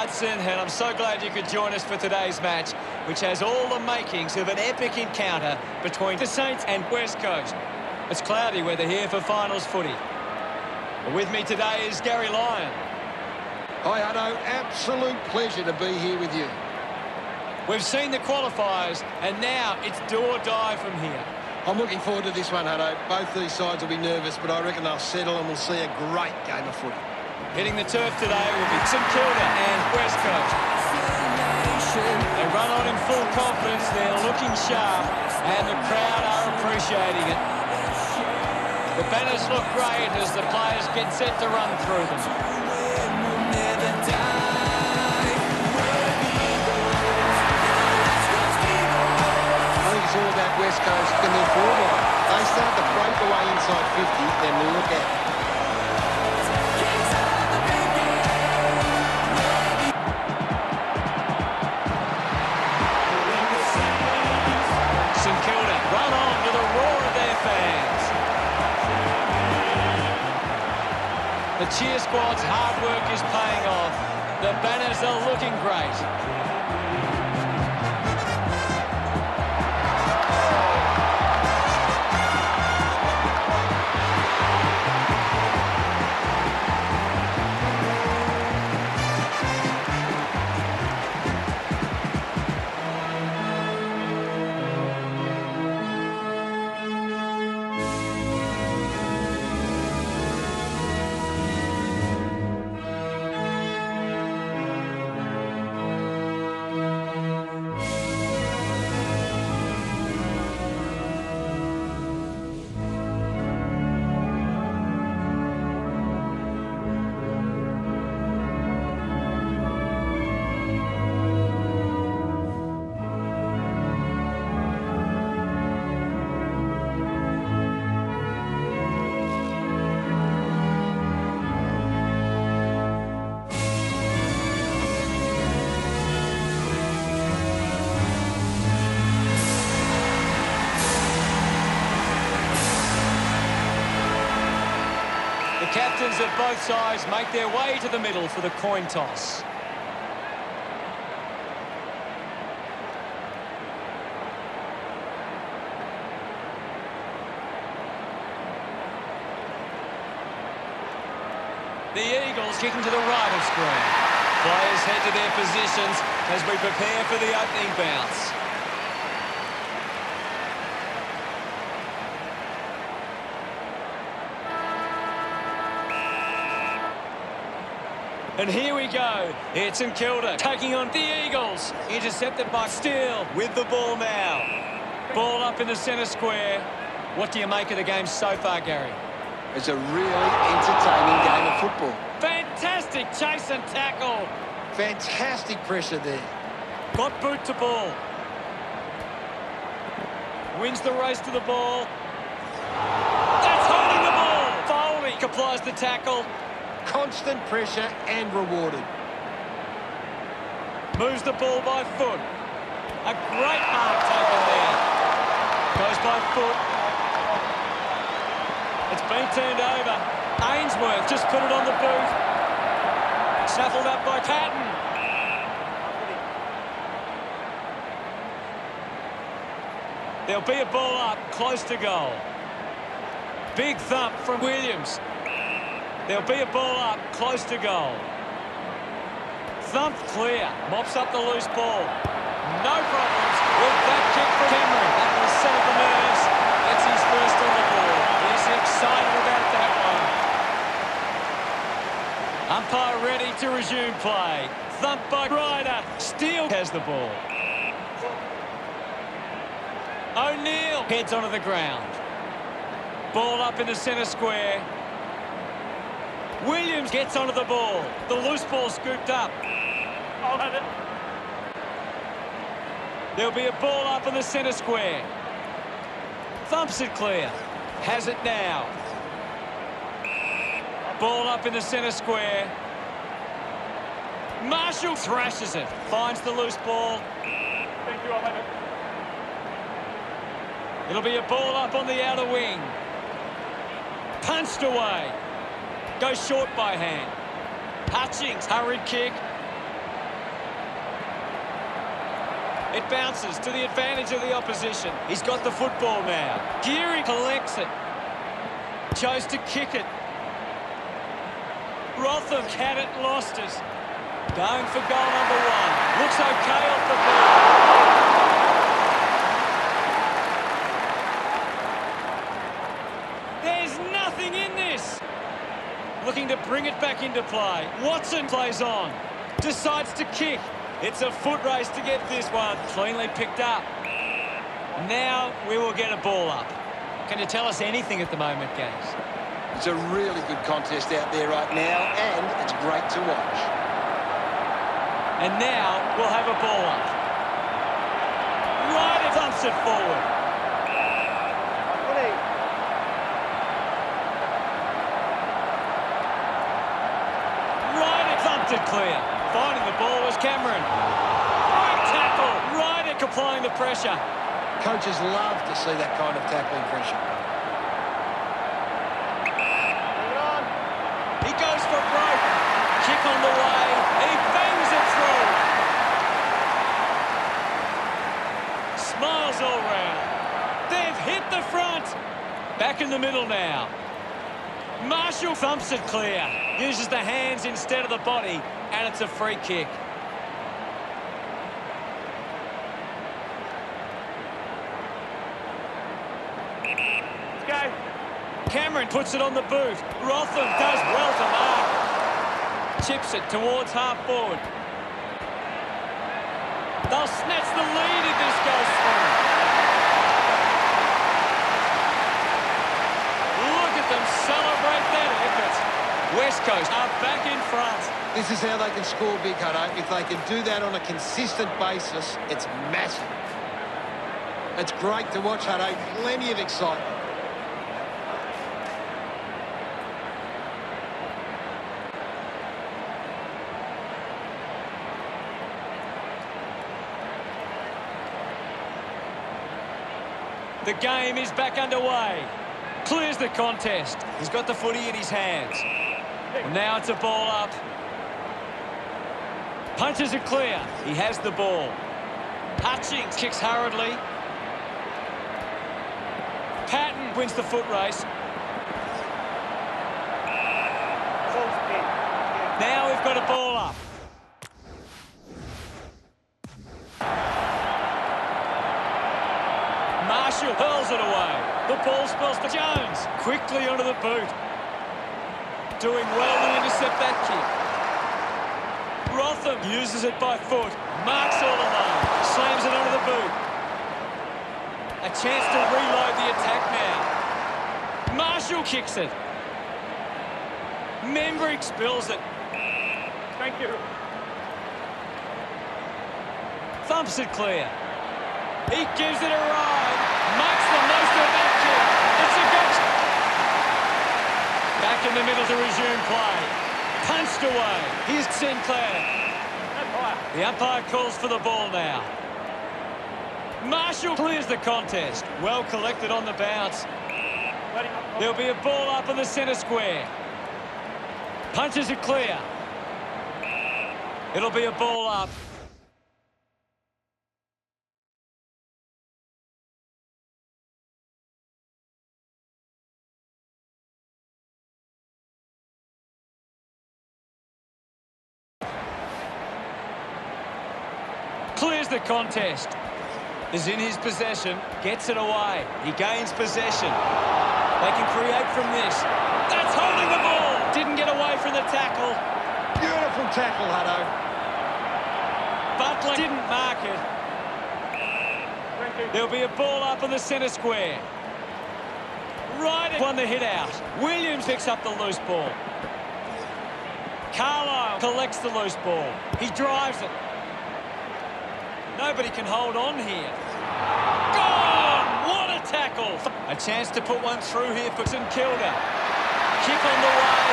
Hudson, and I'm so glad you could join us for today's match, which has all the makings of an epic encounter between the Saints and West Coast. It's cloudy weather here for finals footy. With me today is Gary Lyon. Hi, Hutto. Absolute pleasure to be here with you. We've seen the qualifiers, and now it's do or die from here. I'm looking forward to this one, Hutto. Both these sides will be nervous, but I reckon they'll settle and we'll see a great game of footy. Hitting the turf today will be Kilda and West Coast. They run on in full confidence, they're looking sharp, and the crowd are appreciating it. The banners look great as the players get set to run through them. I think it's all about West Coast and their forward line. They start to break away inside 50, then look out. Run on to the roar of their fans. The cheer squad's hard work is paying off. The banners are looking great. The captains of both sides make their way to the middle for the coin toss. The Eagles kicking to the right of screen. Players head to their positions as we prepare for the opening bounce. And here we go. It's Kilda taking on the Eagles. Intercepted by Steele with the ball now. Ball up in the centre square. What do you make of the game so far, Gary? It's a really entertaining game of football. Fantastic chase and tackle. Fantastic pressure there. Got boot to ball. Wins the race to the ball. That's holding the ball. Foley applies the tackle. Constant pressure and rewarded. Moves the ball by foot. A great mark taken there. Goes by foot. It's been turned over. Ainsworth just put it on the boot. Snuffled up by Patton. There'll be a ball up, close to goal. Big thump from Williams. There'll be a ball up, close to goal. Thumped clear, mops up the loose ball. No problems with that kick from Henry. That will settle the nerves. Gets his first on the ball. He's excited about that one. Umpire ready to resume play. Thump by Ryder. Steele has the ball. O'Neill heads onto the ground. Ball up in the centre square. Williams gets onto the ball. The loose ball scooped up. There'll be a ball up in the centre square. Thumps it clear. Has it now. Ball up in the centre square. Marshall thrashes it. Finds the loose ball. Thank you, I'll have it. It'll be a ball up on the outer wing. Punched away. Goes short by hand. Hutchings, hurried kick. It bounces to the advantage of the opposition. He's got the football now. Geary collects it. Chose to kick it. Rotham had it, lost it. Going for goal number 1. Looks okay off the ball. There's nothing in this. Looking to bring it back into play. Watson plays on. Decides to kick. It's a foot race to get this one. Cleanly picked up. Now we will get a ball up. Can you tell us anything at the moment, guys? It's a really good contest out there right now, and it's great to watch. And now we'll have a ball up. Right, it dumps it forward. Right, it thumped it clear. Finding the ball was Cameron. Great tackle. Right, it applying the pressure. Coaches love to see that kind of tackling pressure. He goes for broke. Kick on the way. He bangs it through. Smiles all round. They've hit the front. Back in the middle now. Marshall thumps it clear. Uses the hands instead of the body, and it's a free kick. Cameron puts it on the boot. Rotham does well to mark. Chips it towards half forward. They'll snatch the lead if this goes through. Look at them celebrate that effort. West Coast are back in front. This is how they can score big, Hutto. If they can do that on a consistent basis, it's massive. It's great to watch, Hutto. Plenty of excitement. The game is back underway. Clears the contest. He's got the footy in his hands. Now it's a ball up. Punches it clear. He has the ball. Hutchings kicks hurriedly. Patton wins the foot race. Now we've got a ball up. Marshall hurls it away. The ball spills to Jones. Quickly onto the boot. Doing well to intercept that kick. Rotham uses it by foot. Marks all alone. Slams it onto the boot. A chance to reload the attack now. Marshall kicks it. Membrick spills it. Thank you. Thumps it clear. He gives it a ride. Makes the most of that kick. It's a good. Back in the middle to resume play. Punched away. Here's Sinclair. The umpire calls for the ball now. Marshall clears the contest. Well collected on the bounce. There'll be a ball up in the centre square. Punches it clear. It'll be a ball up. Clears the contest. Is in his possession. Gets it away. He gains possession. They can create from this. That's holding the ball. Didn't get away from the tackle. Beautiful tackle, Hutto. Butler didn't mark it. There'll be a ball up in the centre square. Right, won the hit out. Williams picks up the loose ball. Carlisle collects the loose ball. He drives it. Nobody can hold on here. Gone! What a tackle! A chance to put one through here for St Kilda. Kick on the way.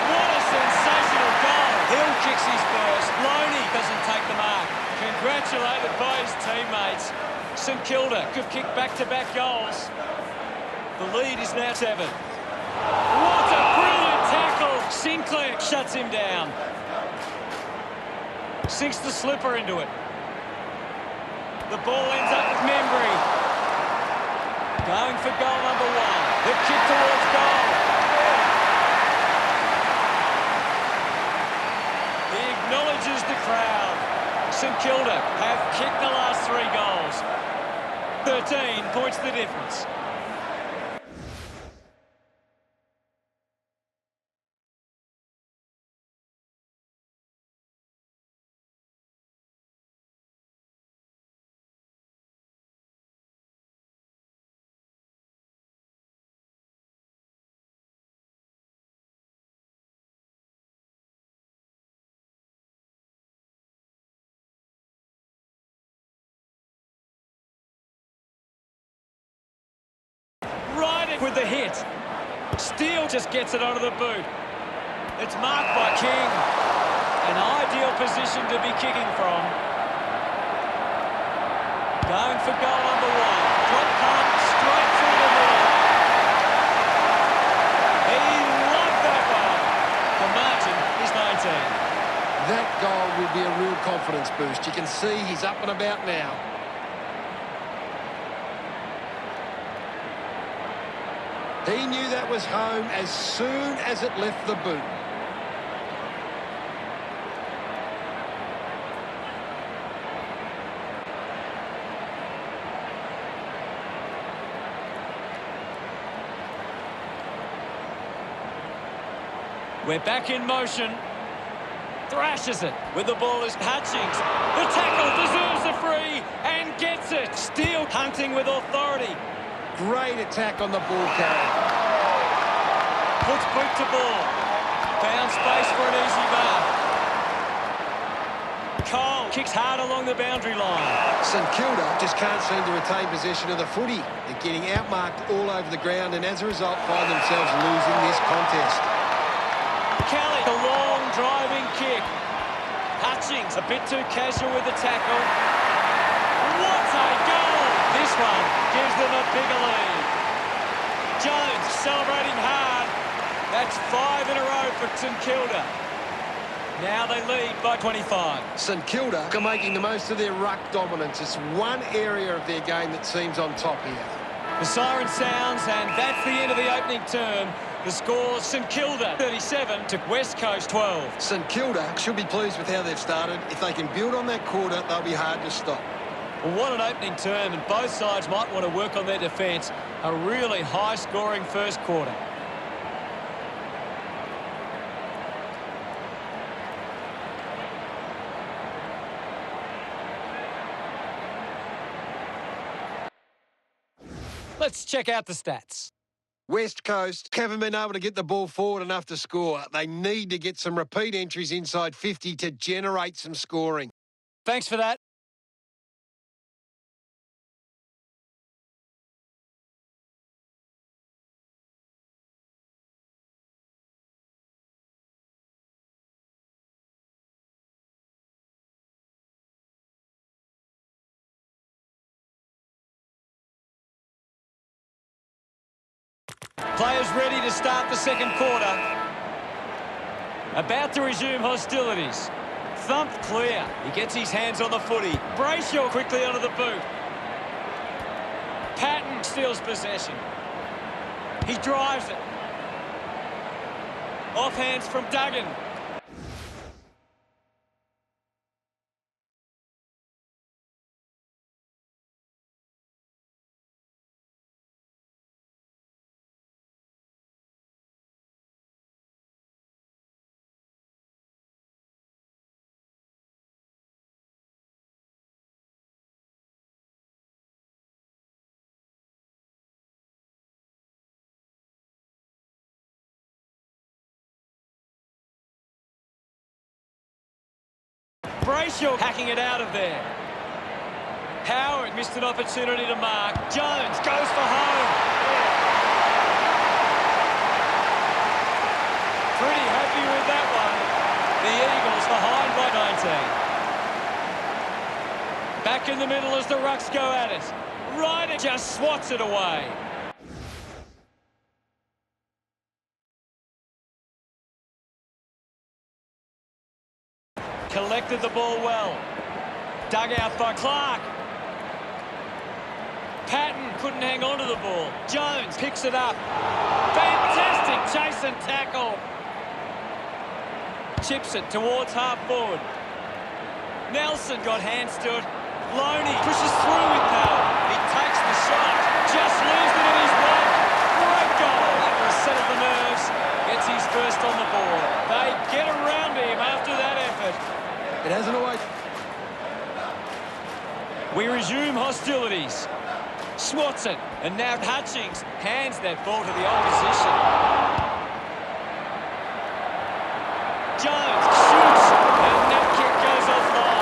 What a sensational goal. Hill kicks his first. Loney doesn't take the mark. Congratulated by his teammates. St Kilda could kick back-to-back goals. The lead is now 7. What a brilliant tackle! Sinclair shuts him down. Sinks the slipper into it. The ball ends up with Membry. Going for goal number one. The kick towards goal. He acknowledges the crowd. St Kilda have kicked the last 3 goals. 13 points the difference. With the hit. Steele just gets it onto the boot. It's marked by King. An ideal position to be kicking from. Going for goal number one. Drop punt straight through the middle. He loved that one. The margin is 19. That goal will be a real confidence boost. You can see he's up and about now. He knew that was home as soon as it left the boot. We're back in motion. Thrashes it. With the ball is Hutchings. The tackle deserves a free and gets it. Steele hunting with authority. Great attack on the ball carrier. Puts boot to ball. Found space for an easy mark. Cole kicks hard along the boundary line. St Kilda just can't seem to retain possession of the footy. They're getting outmarked all over the ground and as a result find themselves losing this contest. Kelly, a long driving kick. Hutchings a bit too casual with the tackle. What a goal! This one gives them a bigger lead. Jones celebrating hard. That's 5 in a row for St Kilda. Now they lead by 25. St Kilda are making the most of their ruck dominance. It's one area of their game that seems on top here. The siren sounds and that's the end of the opening term. The score, St Kilda 37 to West Coast 12. St Kilda should be pleased with how they've started. If they can build on that quarter, they'll be hard to stop. Well, what an opening term, and both sides might want to work on their defence. A really high-scoring first quarter. Let's check out the stats. West Coast haven't been able to get the ball forward enough to score. They need to get some repeat entries inside 50 to generate some scoring. Thanks for that. Players ready to start the second quarter. About to resume hostilities. Thumped clear. He gets his hands on the footy. Brayshaw quickly onto the boot. Patton steals possession. He drives it. Off hands from Duggan. Brayshaw hacking it out of there. Howard missed an opportunity to mark. Jones goes for home. Pretty happy with that one. The Eagles behind by 19. Back in the middle as the Rucks go at it. Ryder just swats it away. Collected the ball well. Dug out by Clark. Patton couldn't hang on to the ball. Jones picks it up. Fantastic chase and tackle. Chips it towards half forward. Nelson got hands to it. Loney pushes through with power. He takes the shot. Just leaves it in his way. Great goal. That will settle the nerves. Gets his first on the board. They get around him after that effort. It hasn't always... We resume hostilities. Swats it. And now Hutchings hands that ball to the opposition. Jones shoots. And that kick goes offline.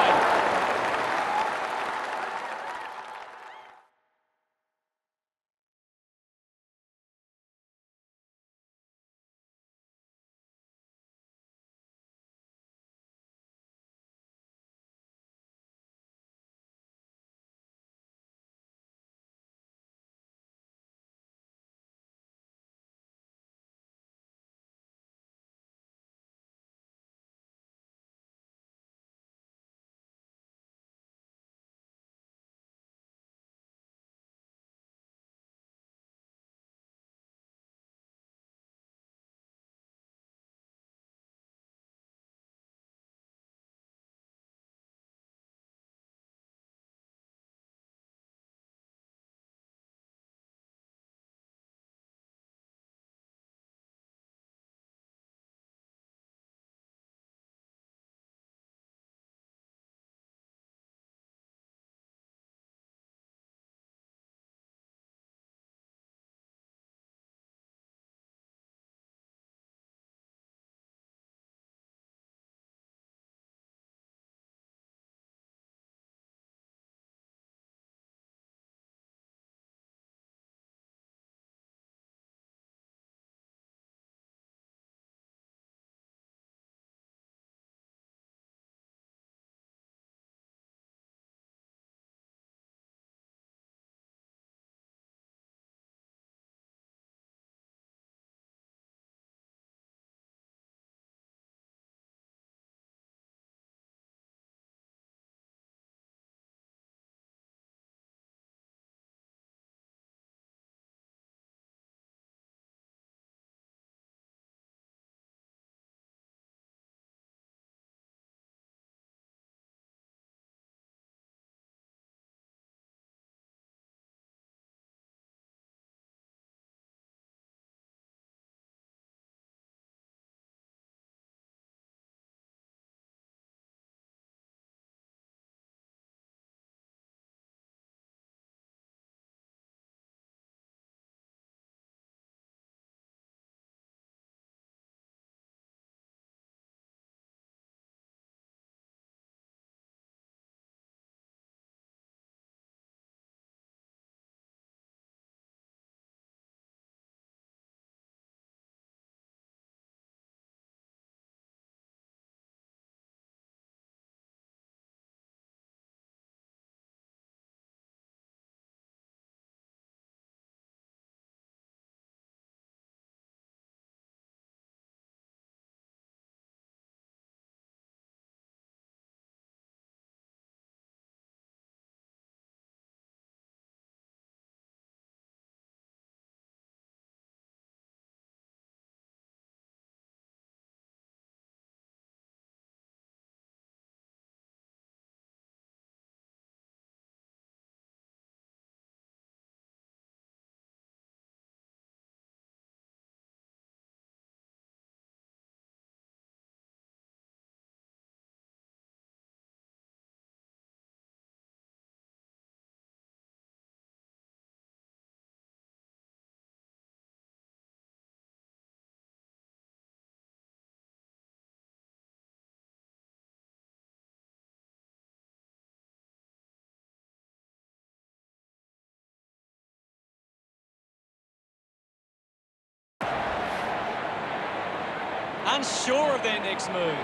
Unsure of their next move.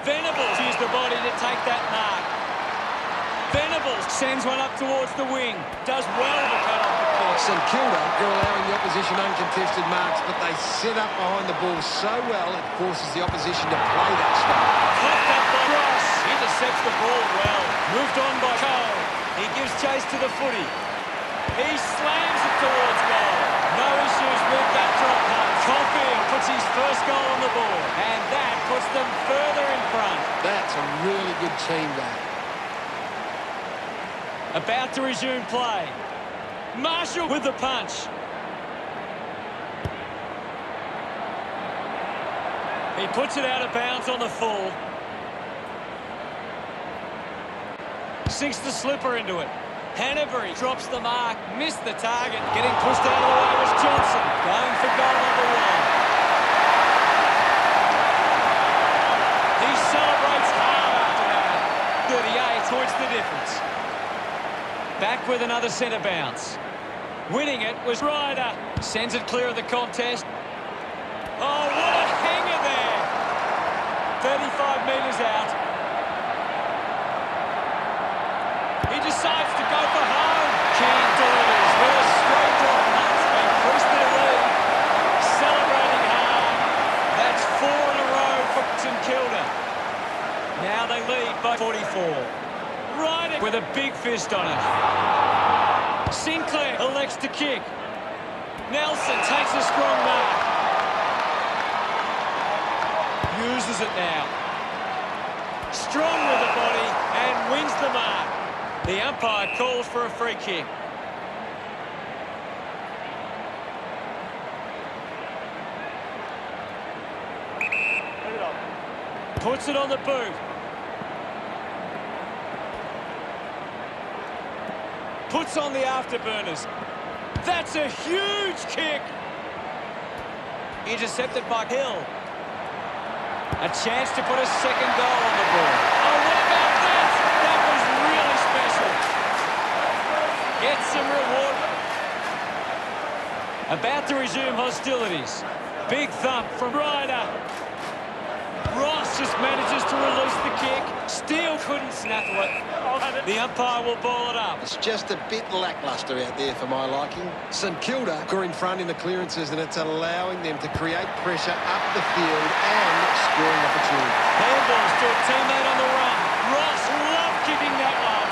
Venables used the body to take that mark. Venables sends one up towards the wing. Does well to cut off the pitch. St Kilda are allowing the opposition uncontested marks, but they set up behind the ball so well it forces the opposition to play that style. Cleft up by Ross. Intercepts the ball well. Moved on by Cole. He gives chase to the footy. He slams it towards goal. No issues with that drop punt. Caulfield puts his first goal on the board, and that puts them further in front. That's a really good team game. About to resume play. Marshall with the punch. He puts it out of bounds on the full. Sinks the slipper into it. Hanbury drops the mark, missed the target. Getting pushed out of the way was Johnson. Going for goal number one. He celebrates hard after that. 38 points the difference. Back with another centre bounce. Winning it was Ryder. Sends it clear of the contest. Oh, what a hanger there. 35 metres out. He decides to go for home. King delivers with a straight drop punt. Increased their lead. Celebrating hard. That's 4 in a row for St Kilda. Now they lead by 44. Ryder with a big fist on it. Sinclair elects to kick. Nelson takes a strong mark. Uses it now. Strong with the body and wins the mark. The umpire calls for a free kick. Puts it on the boot. Puts on the afterburners. That's a huge kick. Intercepted by Hill. A chance to put a second goal on the board. Oh, what about that? That was really special. Gets some reward. About to resume hostilities. Big thump from Ryder. Ross just manages to release the kick. Steele couldn't snaffle it. The umpire will ball it up. It's just a bit lacklustre out there for my liking. St Kilda are in front in the clearances, and it's allowing them to create pressure up the field and scoring opportunities. Handballs to a teammate on the run. Ross loved kicking that one.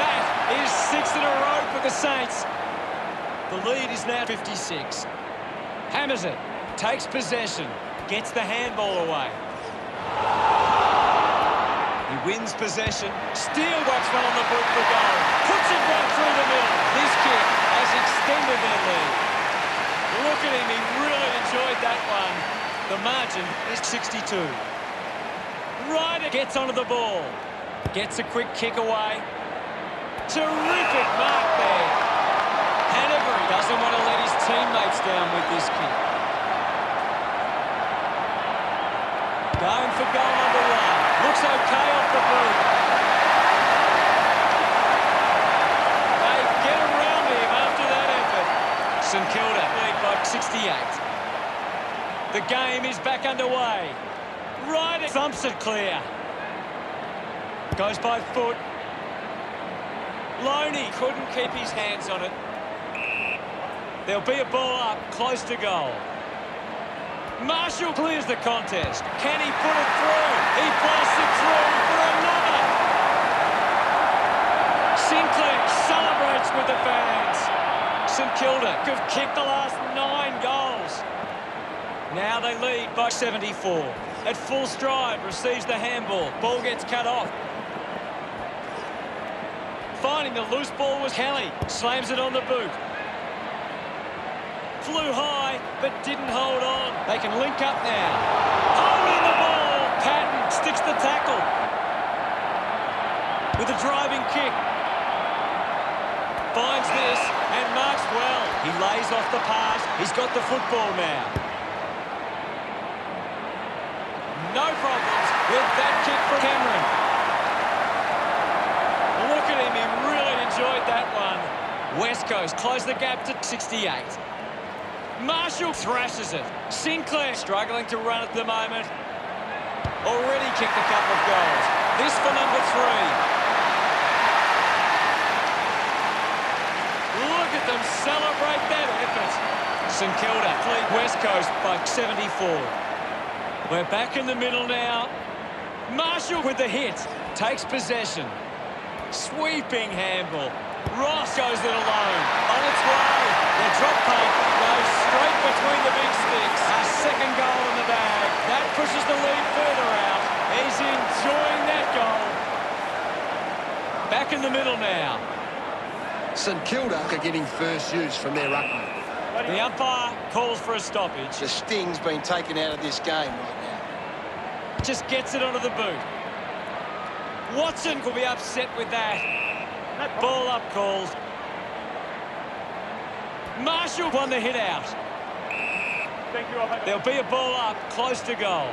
That is 6 in a row for the Saints. The lead is now 56. Hammers it. Takes possession. Gets the handball away. He wins possession. Steele works one on the boot for goal. Puts it right through the middle. This kick has extended their lead. Look at him. He really enjoyed that one. The margin is 62. Ryder gets onto the ball. Gets a quick kick away. Terrific mark there. Hanbury doesn't want to let his teammates down with this kick. Going for goal number one. Looks okay off the boot. They get around him after that effort. St Kilda lead by 68. The game is back underway. Ryder thumps it clear. Goes by foot. Loney couldn't keep his hands on it. There'll be a ball up close to goal. Marshall clears the contest. Can he put it through? He blasts it through for another. Sinclair celebrates with the fans. St Kilda have kicked the last 9 goals. Now they lead by 74. At full stride, receives the handball. Ball gets cut off. Finding the loose ball was Kelly. Slams it on the boot. Flew high, but didn't hold on. They can link up now. Holding the ball. Patton sticks the tackle. With a driving kick. Finds this and marks well. He lays off the pass. He's got the football now. No problems with that kick for Cameron. Look at him. He really enjoyed that one. West Coast close the gap to 68. Marshall thrashes it. Sinclair struggling to run at the moment. Already kicked a couple of goals. This for number 3. Look at Let them celebrate that effort. St Kilda lead West Coast by 74. We're back in the middle now. Marshall with the hit. Takes possession. Sweeping handball. Ross goes it alone. On its way. The drop punt goes straight between the big sticks. A second goal in the bag. That pushes the lead further out. He's enjoying that goal. Back in the middle now. St Kilda are getting first use from their ruckman. The umpire calls for a stoppage. The sting's been taken out of this game right now. Just gets it onto the boot. Watson could be upset with that. Ball up calls. Marshall won the hit out. There'll be a ball up close to goal.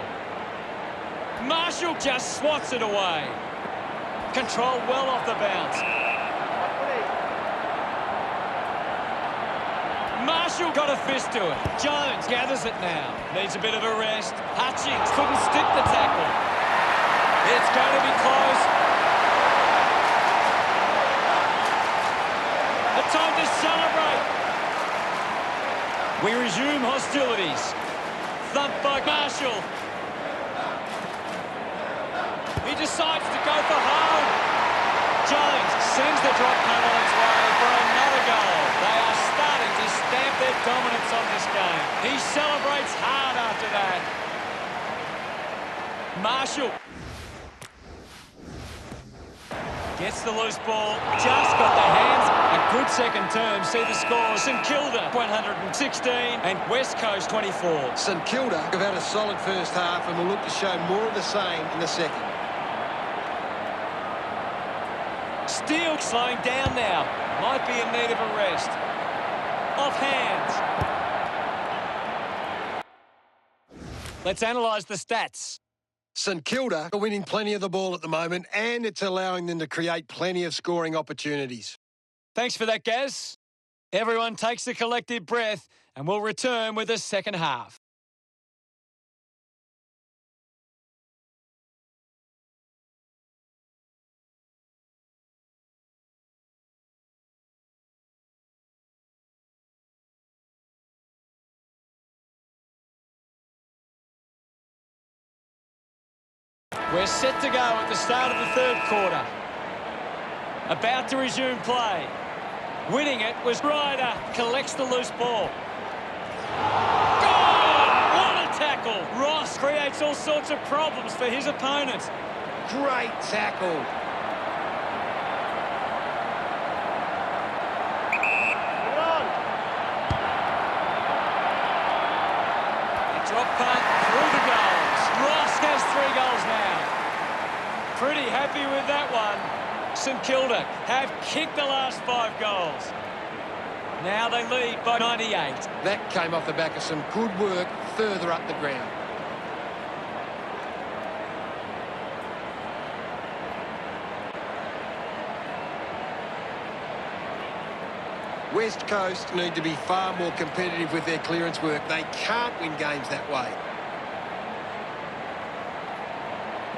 Marshall just swats it away. Controlled well off the bounce. Marshall got a fist to it. Jones gathers it now. Needs a bit of a rest. Hutchings couldn't stick the tackle. It's going to be close. A time to celebrate. We resume hostilities. Thumped by Marshall. He decides to go for home. Jones sends the drop punt on its way for another goal. They are starting to stamp their dominance on this game. He celebrates hard after that. Marshall gets the loose ball. Just got the hands. A good second term. See the score. St Kilda 116 and West Coast 24. St Kilda have had a solid first half and will look to show more of the same in the second. Steele slowing down now. Might be in need of a rest. Off hands. Let's analyse the stats. St Kilda are winning plenty of the ball at the moment, and it's allowing them to create plenty of scoring opportunities. Thanks for that, Gaz. Everyone takes a collective breath and we'll return with the second half. We're set to go at the start of the third quarter. About to resume play. Winning it was Ryder. Collects the loose ball. Gone! What a tackle! Ross creates all sorts of problems for his opponent. Great tackle. A drop punt through the goals. Ross has 3 goals now. Pretty happy with that one. St Kilda have kicked the last 5 goals. Now they lead by 98. That came off the back of some good work further up the ground. West Coast need to be far more competitive with their clearance work. They can't win games that way.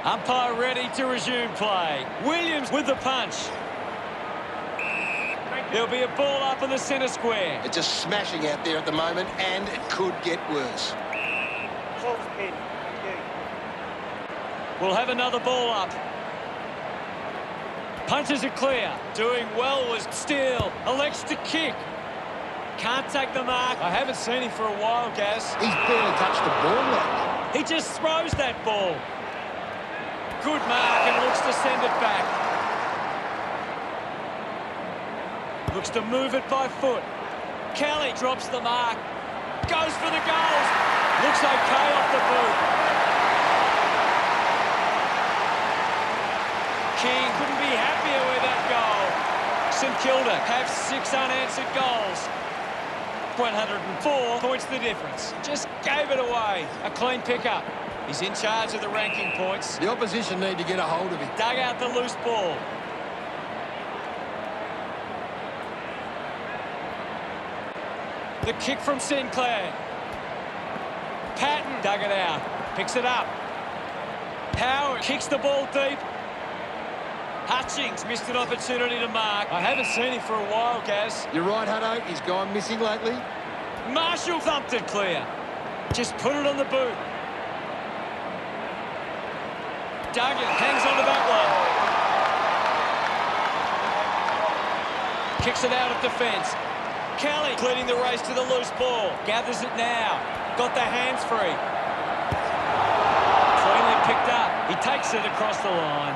Umpire ready to resume play. Williams with the punch. There'll be a ball up in the centre square. It's just smashing out there at the moment, and it could get worse. We'll have another ball up. Punches it clear. Doing well was Steele. Elects to kick. Can't take the mark. I haven't seen him for a while, Gaz. He's barely touched the ball lately. He just throws that ball. Good mark and looks to send it back. Looks to move it by foot. Kelly drops the mark. Goes for the goals. Looks okay off the boot. King couldn't be happier with that goal. St Kilda have 6 unanswered goals. 104 points the difference. Just gave it away. A clean pickup. He's in charge of the ranking points. The opposition need to get a hold of him. Dug out the loose ball. The kick from Sinclair. Patton dug it out. Picks it up. Howard kicks the ball deep. Hutchings missed an opportunity to mark. I haven't seen him for a while, Gaz. You're right, Hutto. He's gone missing lately. Marshall thumped it clear. Just put it on the boot. Duggan hangs on to that one. Kicks it out of defence. Kelly leading the race to the loose ball. Gathers it now. Got the hands free. Cleanly picked up. He takes it across the line.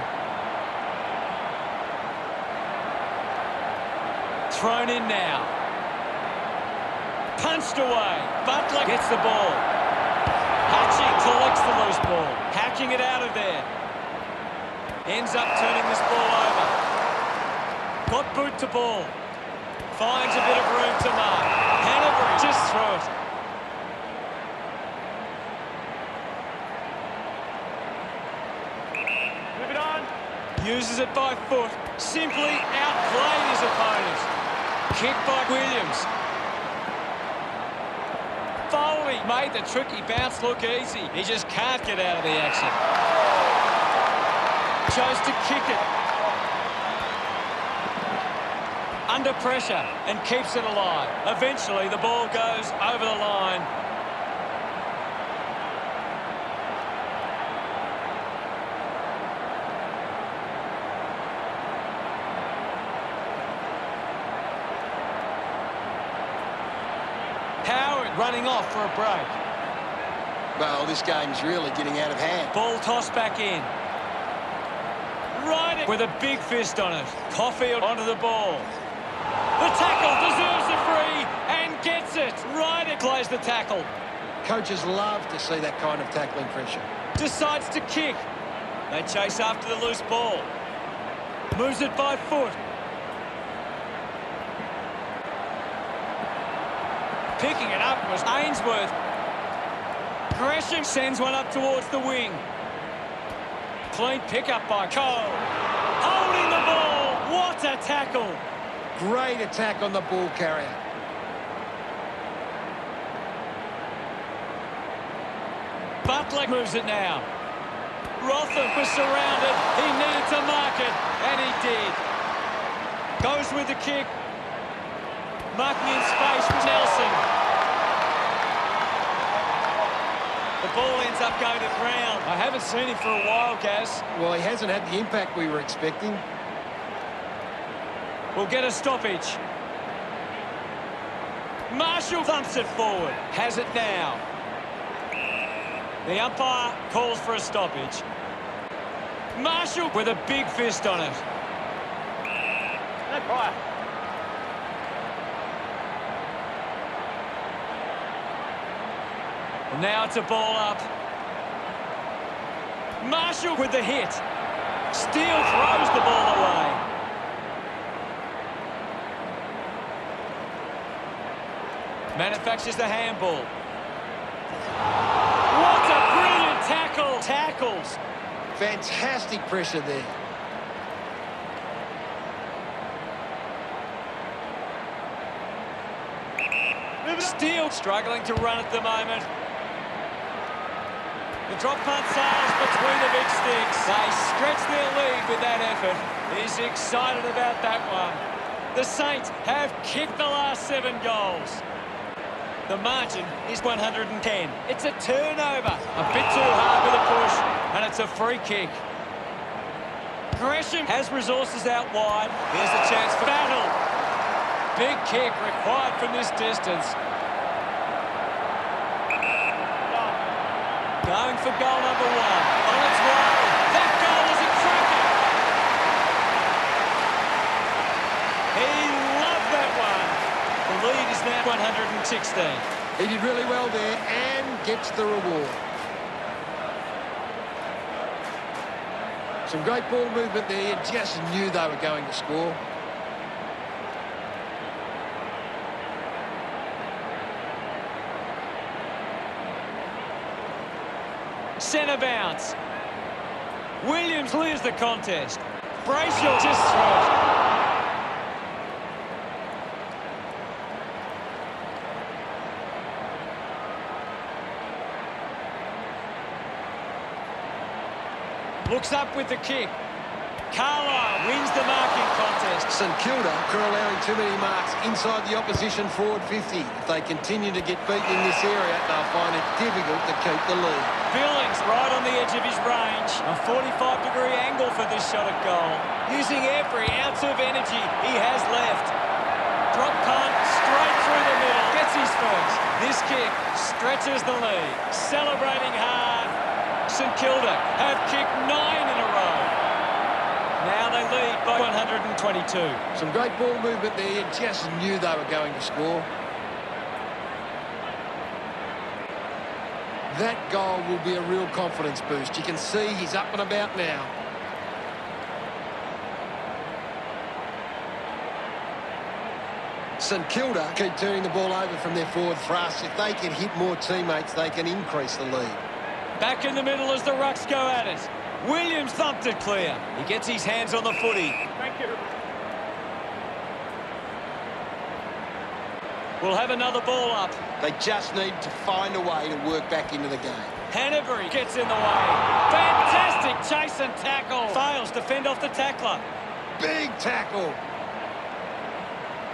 Thrown in now. Punched away. Butler gets the ball. Hutchings collects the loose ball. Hacking it out of there. Ends up turning this ball over. Got boot to ball. Finds a bit of room to mark. Hanbury just through it. Move it on. Uses it by foot. Simply outplayed his opponent. Kick by Williams. Foley made the tricky bounce look easy. He just can't get out of the action. Chose to kick it. Under pressure and keeps it alive. Eventually the ball goes over the line. Howard running off for a break. Well, this game's really getting out of hand. Ball tossed back in. Right with a big fist on it. Caulfield onto the ball. The tackle deserves a free and gets it. Ryder plays the tackle. Coaches love to see that kind of tackling pressure. Decides to kick. They chase after the loose ball. Moves it by foot. Picking it up was Ainsworth. Gresham sends one up towards the wing. Clean pickup by Cole. Holding the ball. What a tackle. Great attack on the ball carrier. Butler moves it now. Rotham was surrounded. He needed to mark it, and he did. Goes with the kick. Marking in space with Nelson. The ball ends up going to ground. I haven't seen him for a while, Gaz. Well, he hasn't had the impact we were expecting. We'll get a stoppage. Marshall thumps it forward. Has it now. The umpire calls for a stoppage. Marshall with a big fist on it. No prior. And now it's a ball up. Marshall with the hit. Steele throws the ball away. Manufactures the handball. What a brilliant tackle. Tackles. Fantastic pressure there. Steele struggling to run at the moment. The drop punt sails between the big sticks. They stretch their lead with that effort. He's excited about that one. The Saints have kicked the last 7 goals. The margin is 110. It's a turnover. A bit too hard with a push, and it's a free kick. Gresham has resources out wide. Here's a chance for battle. Big kick required from this distance. Going for goal number 1. On its way. That goal is a cracker. He loved that one. The lead is now 116. He did really well there and gets the reward. Some great ball movement there. You just knew they were going to score. Centre bounce. Williams clears the contest. Brayshaw just throws it. Looks up with the kick. Carlisle wins the marking contest. St Kilda are allowing too many marks inside the opposition forward 50. If they continue to get beaten in this area, they'll find it difficult to keep the lead. Billings right on the edge of his range. A 45-degree angle for this shot at goal. Using every ounce of energy he has left. Drop punt, straight through the middle. Gets his first. This kick stretches the lead. Celebrating hard. St Kilda have kicked 9 in a row. Now they lead by 122. Some great ball movement there. You just knew they were going to score. That goal will be a real confidence boost. You can see he's up and about now. St Kilda keep turning the ball over from their forward thrust. If they can hit more teammates, they can increase the lead. Back in the middle as the Rucks go at it. Williams thumped it clear. He gets his hands on the footy. Thank you. We'll have another ball up. They just need to find a way to work back into the game. Hanbury gets in the way. Fantastic chase and tackle. Fails to fend off the tackler. Big tackle.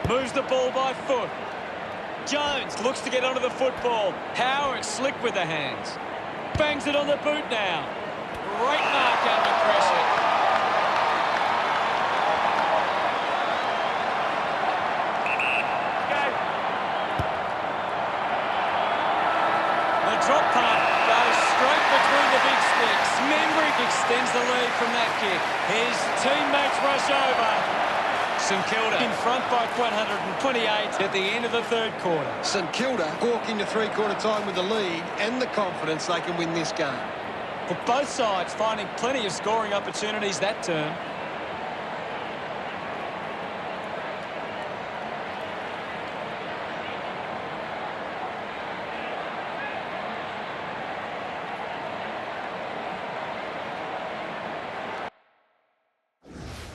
Moves the ball by foot. Jones looks to get onto the football. Howard slick with the hands. Bangs it on the boot now. Great mark under pressure. The drop punt goes straight between the big sticks. Membrick extends the lead from that kick. His teammates rush over. St Kilda in front by 128 at the end of the third quarter. St Kilda walk into three-quarter time with the lead and the confidence they can win this game. But both sides finding plenty of scoring opportunities that turn.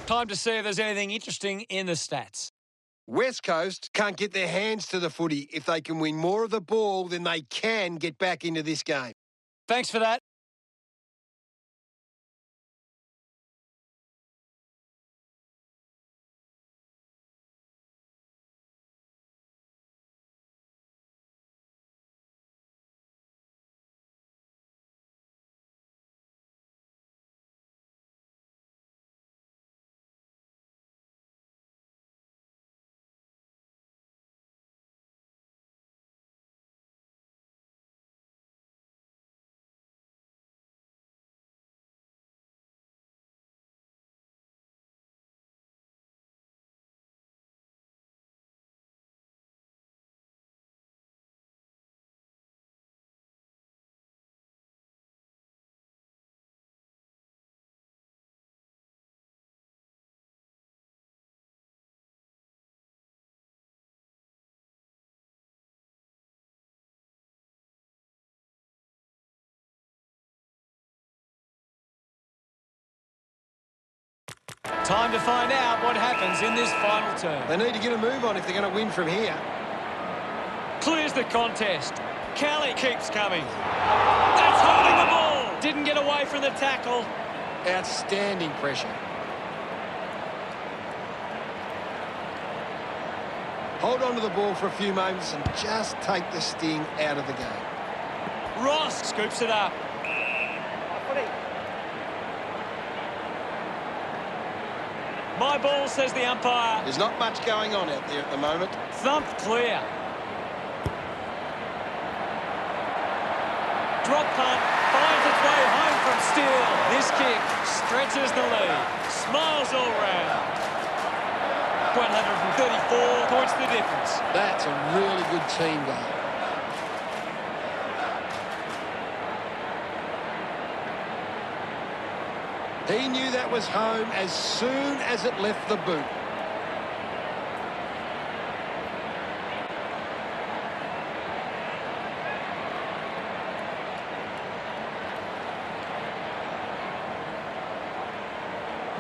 Time to see if there's anything interesting in the stats. West Coast can't get their hands to the footy. If they can win more of the ball, then they can get back into this game. Thanks for that. Time to find out what happens in this final turn. They need to get a move on if they're going to win from here. Clears the contest. Kelly keeps coming. That's holding the ball. Didn't get away from the tackle. Outstanding pressure. Hold on to the ball for a few moments and just take the sting out of the game. Ross scoops it up. My ball, says the umpire. There's not much going on out there at the moment. Thumped clear. Drop punt. Finds its way home from Steele. This kick stretches the lead. Smiles all round. 134 points the difference. That's a really good team goal. He knew that was home as soon as it left the boot.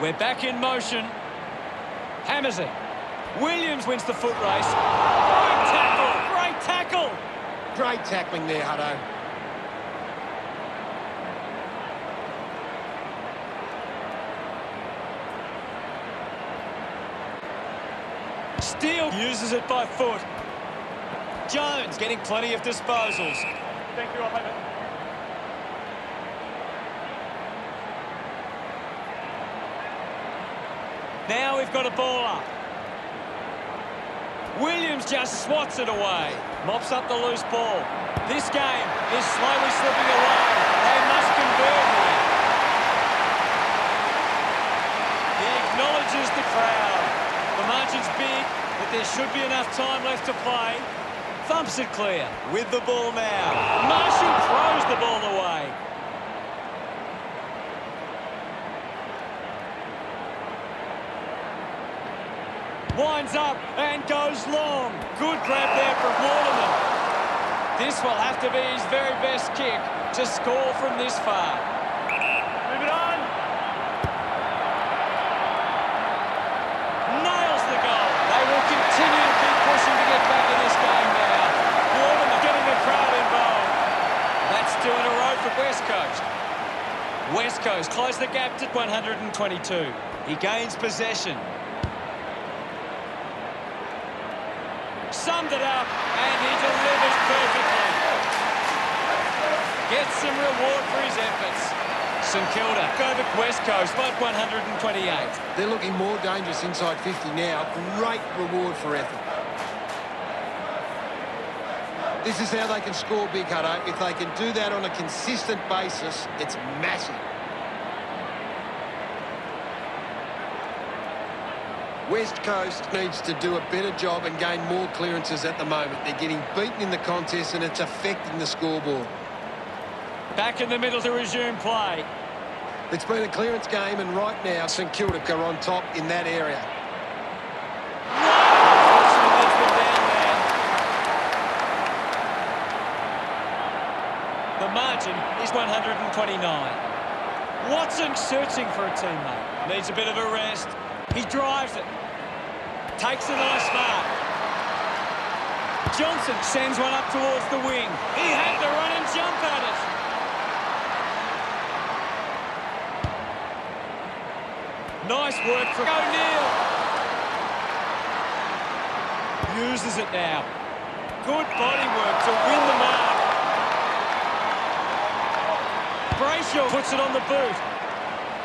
We're back in motion. Hammers it. Williams wins the foot race. Great tackle! Great tackle! Great tackling there, Hutto. Steele uses it by foot. Jones getting plenty of disposals. Thank you, I'll have it. Now we've got a ball up. Williams just swats it away. Mops up the loose ball. This game is slowly slipping away. They must convert here. He acknowledges the crowd. The margin's big, but there should be enough time left to play. Thumps it clear. With the ball now. Marshall throws the ball away. Winds up and goes long. Good grab there from Waterman. This will have to be his very best kick to score from this far. Move it on. Nails the goal. They will continue to keep pushing to get back in this game now. Waterman getting the crowd involved. That's 2 in a row for West Coast. West Coast close the gap to 122. He gains possession. Summed it up, and he delivers perfectly. Gets some reward for his efforts. St Kilda go to West Coast by 128. They're looking more dangerous inside 50 now. Great reward for effort. This is how they can score big, Hutto. If they can do that on a consistent basis, it's massive. West Coast needs to do a better job and gain more clearances at the moment. They're getting beaten in the contest and it's affecting the scoreboard. Back in the middle to resume play. It's been a clearance game and right now St Kilda are on top in that area. The margin is 129. Watson searching for a teammate. Needs a bit of a rest. He drives it. Takes a nice mark. Johnson sends one up towards the wing. He had to run and jump at it. Nice work from O'Neill. Uses it now. Good body work to win the mark. Brayshaw puts it on the boot.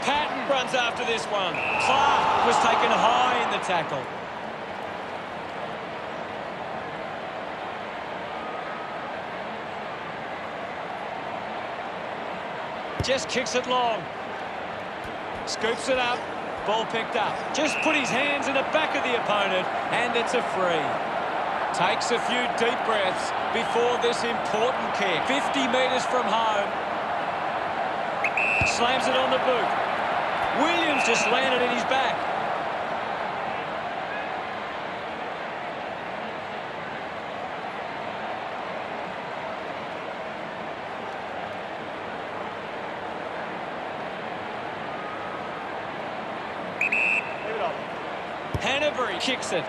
Patton runs after this one. Clark was taken high in the tackle. Just kicks it long. Scoops it up. Ball picked up. Just put his hands in the back of the opponent, and it's a free. Takes a few deep breaths before this important kick. 50 metres from home. Slams it on the boot. Williams just landed in his back. Leave it up. Hanbury kicks it.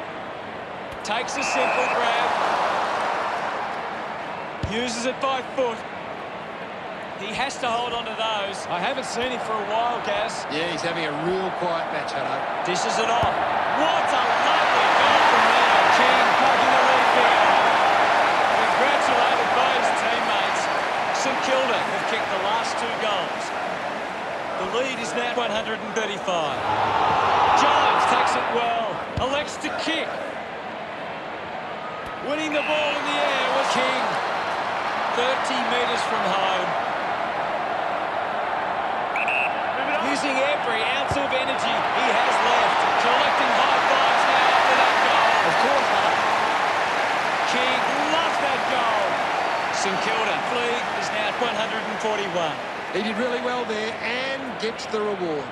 Takes a simple grab. Uses it by foot. He has to hold on to those. I haven't seen him for a while, Gaz. Yeah, he's having a real quiet match, Hutto. Dishes it off. What a lovely goal from there. King taking the lead there. Congratulated by his teammates. St Kilda have kicked the last 2 goals. The lead is now 135. Jones takes it well. Elects to kick. Winning the ball in the air was King. 30 metres from home. Using every ounce of energy he has left. Collecting high fives now after that goal. Of course, Hutto. King loves that goal. St Kilda lead is now 141. He did really well there and gets the reward.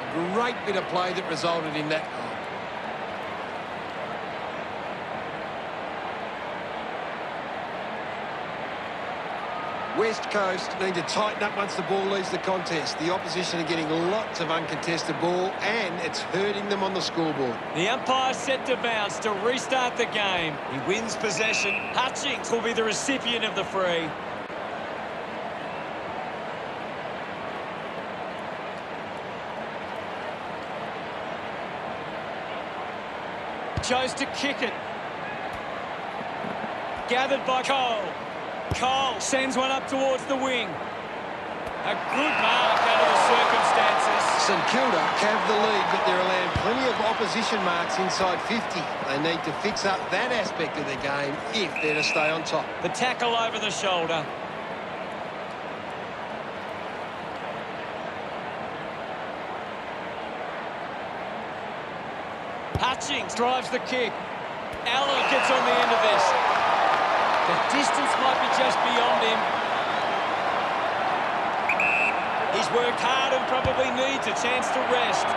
A great bit of play that resulted in that goal. West Coast need to tighten up once the ball leaves the contest. The opposition are getting lots of uncontested ball and it's hurting them on the scoreboard. The umpire set to bounce to restart the game. He wins possession. Hutchings will be the recipient of the free. Chose to kick it. Gathered by Cole. Cole sends one up towards the wing. A good mark under the circumstances. St Kilda have the lead, but they're allowing plenty of opposition marks inside 50. They need to fix up that aspect of their game if they're to stay on top. The tackle over the shoulder. Hutchings drives the kick. Allen gets on the end of this. The distance might be just beyond him. He's worked hard and probably needs a chance to rest.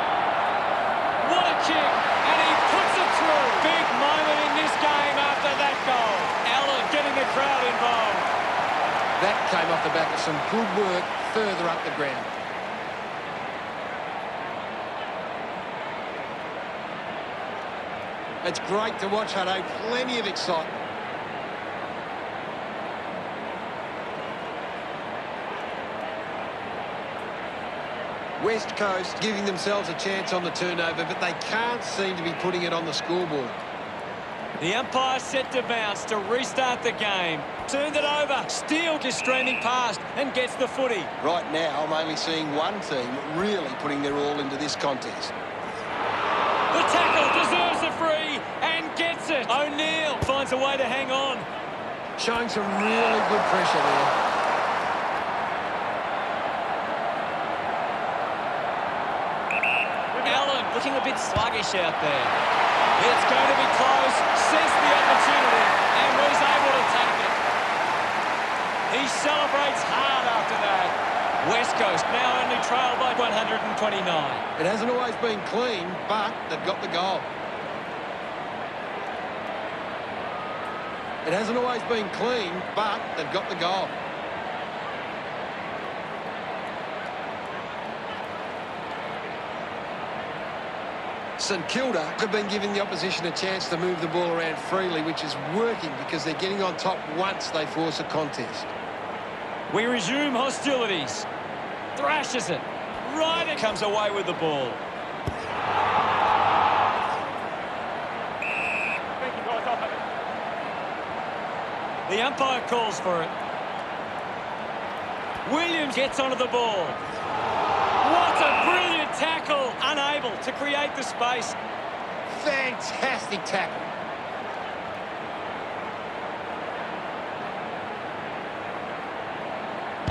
What a kick! And he puts it through. Big moment in this game after that goal. Allen getting the crowd involved. That came off the back of some good work further up the ground. It's great to watch, Hutto. Plenty of excitement. West Coast giving themselves a chance on the turnover, but they can't seem to be putting it on the scoreboard. The umpire set to bounce to restart the game. Turned it over. Steele is streaming past and gets the footy. Right now, I'm only seeing one team really putting their all into this contest. The tackle deserves a free and gets it. O'Neill finds a way to hang on. Showing some really good pressure there. Allen looking a bit sluggish out there. It's going to be close. Sees the opportunity and was able to take it. He celebrates hard after that. West Coast now only trail by 129. It hasn't always been clean, but they've got the goal. It hasn't always been clean, but they've got the goal. St Kilda have been giving the opposition a chance to move the ball around freely, which is working because they're getting on top once they force a contest. We resume hostilities. Thrashes it. Ryder comes away with the ball. Thank you, guys. I'll have it. The umpire calls for it. Williams gets onto the ball. What a brilliant tackle. Unable to create the space. Fantastic tackle.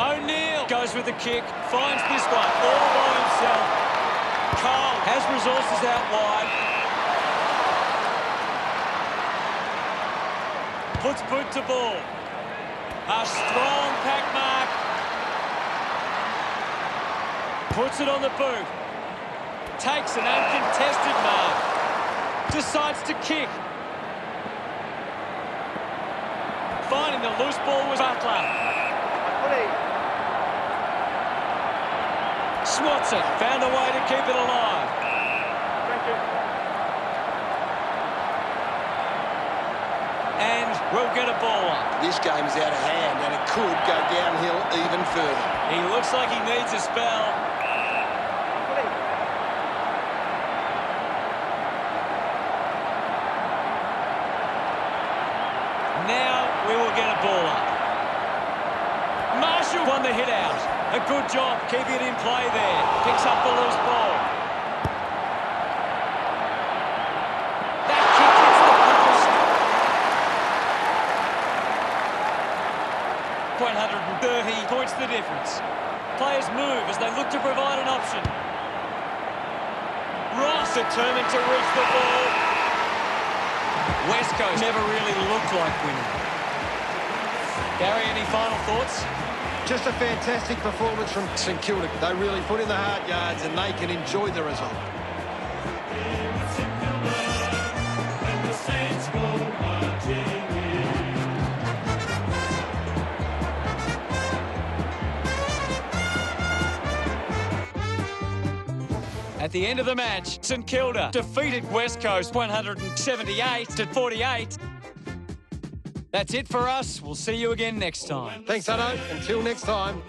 O'Neill goes with the kick, finds this one all by himself. Cole has resources out wide. Puts boot to ball. A strong pack mark. Puts it on the boot. Takes an uncontested mark. Decides to kick. Finding the loose ball was Butler. Swats it. Found a way to keep it alive. Thank you. And we'll get a ball up. This game is out of hand and it could go downhill even further. He looks like he needs a spell. Now we will get a ball up. Marshall won the hit out. A good job keeping it in play there. Picks up the loose ball. That kick hits the post. 130 points the difference. Players move as they look to provide an option. Ross determined to reach the ball. West Coast never really looked like winning. Gary, any final thoughts? Just a fantastic performance from St Kilda. They really put in the hard yards and they can enjoy the result. At the end of the match, St Kilda defeated West Coast 178-48. That's it for us. We'll see you again next time. Thanks, Hutto. Until next time.